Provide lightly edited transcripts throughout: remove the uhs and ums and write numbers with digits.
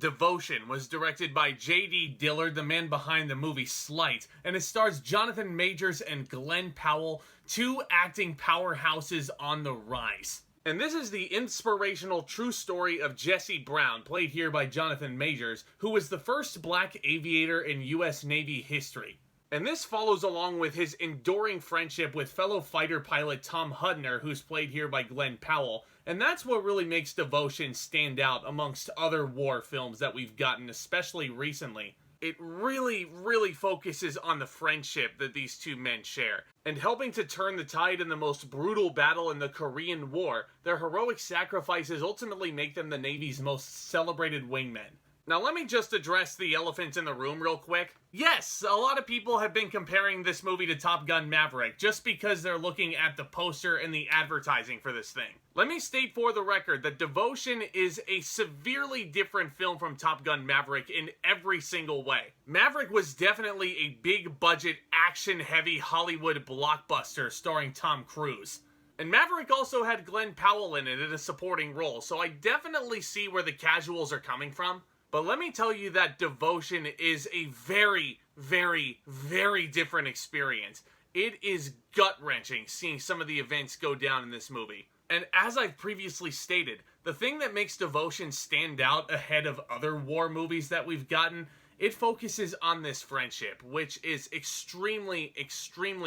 Devotion was directed by J.D. Dillard, the man behind the movie Slight, and it stars Jonathan Majors and Glen Powell, two acting powerhouses on the rise. And this is the inspirational true story of Jesse Brown, played here by Jonathan Majors, who was the first black aviator in U.S. Navy history. And this follows along with his enduring friendship with fellow fighter pilot Tom Hudner, who's played here by Glen Powell, and that's what really makes Devotion stand out amongst other war films that we've gotten, especially recently. It really focuses on the friendship that these two men share, and helping to turn the tide in the most brutal battle in the Korean War, their heroic sacrifices ultimately make them the Navy's most celebrated wingmen. Now let me just address the elephant in the room real quick. Yes, a lot of people have been comparing this movie to Top Gun Maverick just because they're looking at the poster and the advertising for this thing. Let me state for the record that Devotion is a severely different film from Top Gun Maverick in every single way. Maverick was definitely a big budget, action-heavy Hollywood blockbuster starring Tom Cruise. And Maverick also had Glen Powell in it in a supporting role, so I definitely see where the casuals are coming from. But let me tell you that Devotion is a very different experience. It is gut-wrenching seeing some of the events go down in this movie. And as I've previously stated, the thing that makes Devotion stand out ahead of other war movies that we've gotten, it focuses on this friendship, which is extremely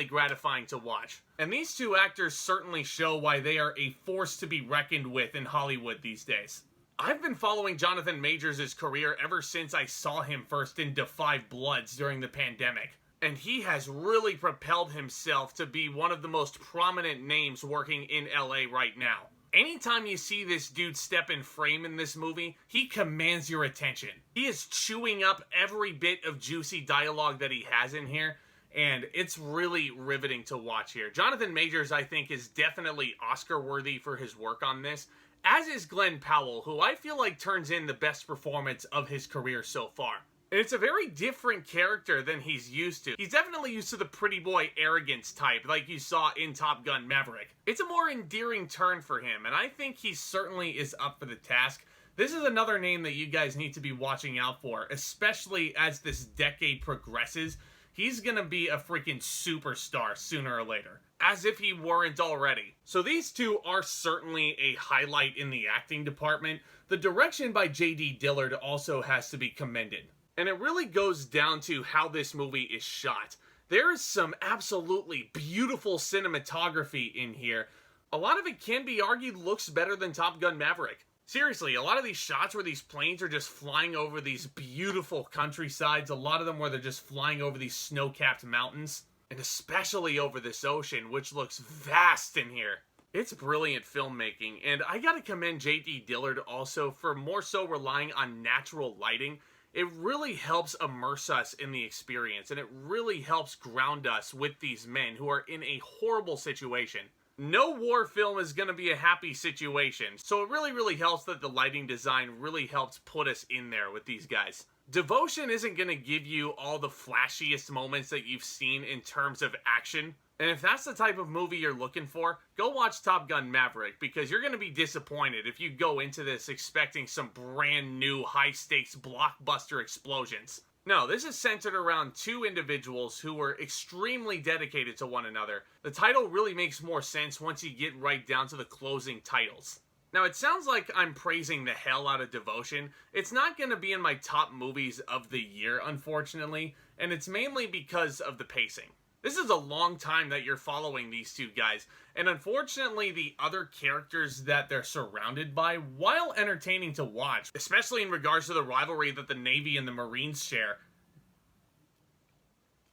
gratifying to watch. And these two actors certainly show why they are a force to be reckoned with in Hollywood these days. I've been following Jonathan Majors' career ever since I saw him first in Defy Bloods during the pandemic. And he has really propelled himself to be one of the most prominent names working in LA right now. Anytime you see this dude step in frame in this movie, he commands your attention. He is chewing up every bit of juicy dialogue that he has in here, and it's really riveting to watch here. Jonathan Majors, I think, is definitely Oscar-worthy for his work on this, as is Glen Powell, who I feel like turns in the best performance of his career so far. And it's a very different character than he's used to. He's definitely used to the pretty boy arrogance type, like you saw in Top Gun Maverick. It's a more endearing turn for him, and I think he certainly is up for the task. This is another name that you guys need to be watching out for, especially as this decade progresses. He's gonna be a freaking superstar sooner or later. As if he weren't already. So these two are certainly a highlight in the acting department. The direction by J.D. Dillard also has to be commended. And it really goes down to how this movie is shot. There is some absolutely beautiful cinematography in here. A lot of it can be argued looks better than Top Gun Maverick. Seriously, a lot of these shots where these planes are just flying over these beautiful countrysides, a lot of them where they're just flying over these snow-capped mountains, and especially over this ocean, which looks vast in here. It's brilliant filmmaking, and I gotta commend J.D. Dillard also for more so relying on natural lighting. It really helps immerse us in the experience, and it really helps ground us with these men who are in a horrible situation. No war film is going to be a happy situation, so it really helps that the lighting design really helps put us in there with these guys. Devotion isn't going to give you all the flashiest moments that you've seen in terms of action, and if that's the type of movie you're looking for, go watch Top Gun Maverick, because you're going to be disappointed if you go into this expecting some brand new high-stakes blockbuster explosions. No, this is centered around two individuals who were extremely dedicated to one another. The title really makes more sense once you get right down to the closing titles. Now, it sounds like I'm praising the hell out of Devotion. It's not going to be in my top movies of the year, unfortunately, and it's mainly because of the pacing. This is a long time that you're following these two guys, and unfortunately the other characters that they're surrounded by, while entertaining to watch, especially in regards to the rivalry that the Navy and the Marines share,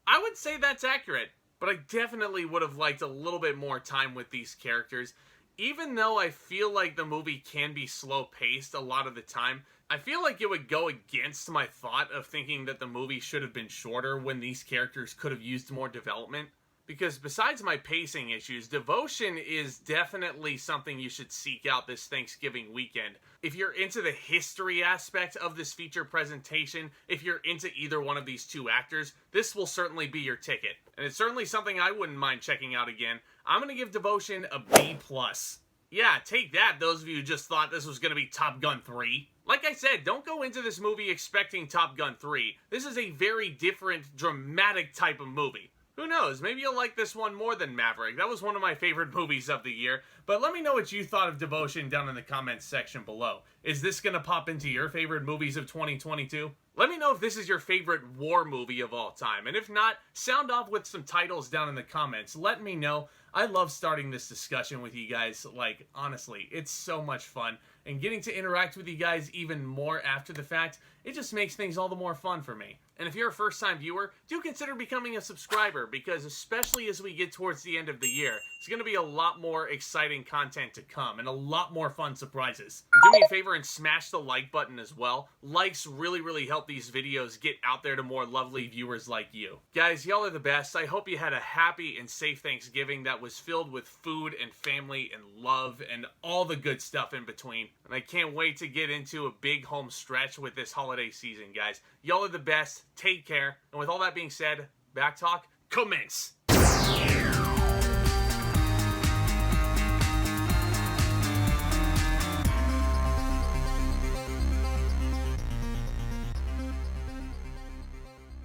I would say that's accurate, but I definitely would have liked a little bit more time with these characters. Even though I feel like the movie can be slow-paced a lot of the time, I feel like it would go against my thought of thinking that the movie should have been shorter when these characters could have used more development. Because besides my pacing issues, Devotion is definitely something you should seek out this Thanksgiving weekend. If you're into the history aspect of this feature presentation, if you're into either one of these two actors, this will certainly be your ticket. And it's certainly something I wouldn't mind checking out again. I'm going to give Devotion a B+. Yeah, take that, those of you who just thought this was going to be Top Gun 3. Like I said, don't go into this movie expecting Top Gun 3. This is a very different, dramatic type of movie. Who knows, maybe you'll like this one more than Maverick. That was one of my favorite movies of the year. But let me know what you thought of Devotion down in the comments section below. Is this gonna pop into your favorite movies of 2022? Let me know if this is your favorite war movie of all time. And if not, sound off with some titles down in the comments. Let me know. I love starting this discussion with you guys. Like, honestly, it's so much fun. And getting to interact with you guys even more after the fact, it just makes things all the more fun for me. And if you're a first-time viewer, do consider becoming a subscriber, because especially as we get towards the end of the year, it's going to be a lot more exciting content to come and a lot more fun surprises. And do me a favor and smash the like button as well. Likes really help these videos get out there to more lovely viewers like you. Guys, y'all are the best. I hope you had a happy and safe Thanksgiving that was filled with food and family and love and all the good stuff in between. And I can't wait to get into a big home stretch with this holiday season, guys. Y'all are the best. Take care. And with all that being said, back talk commence.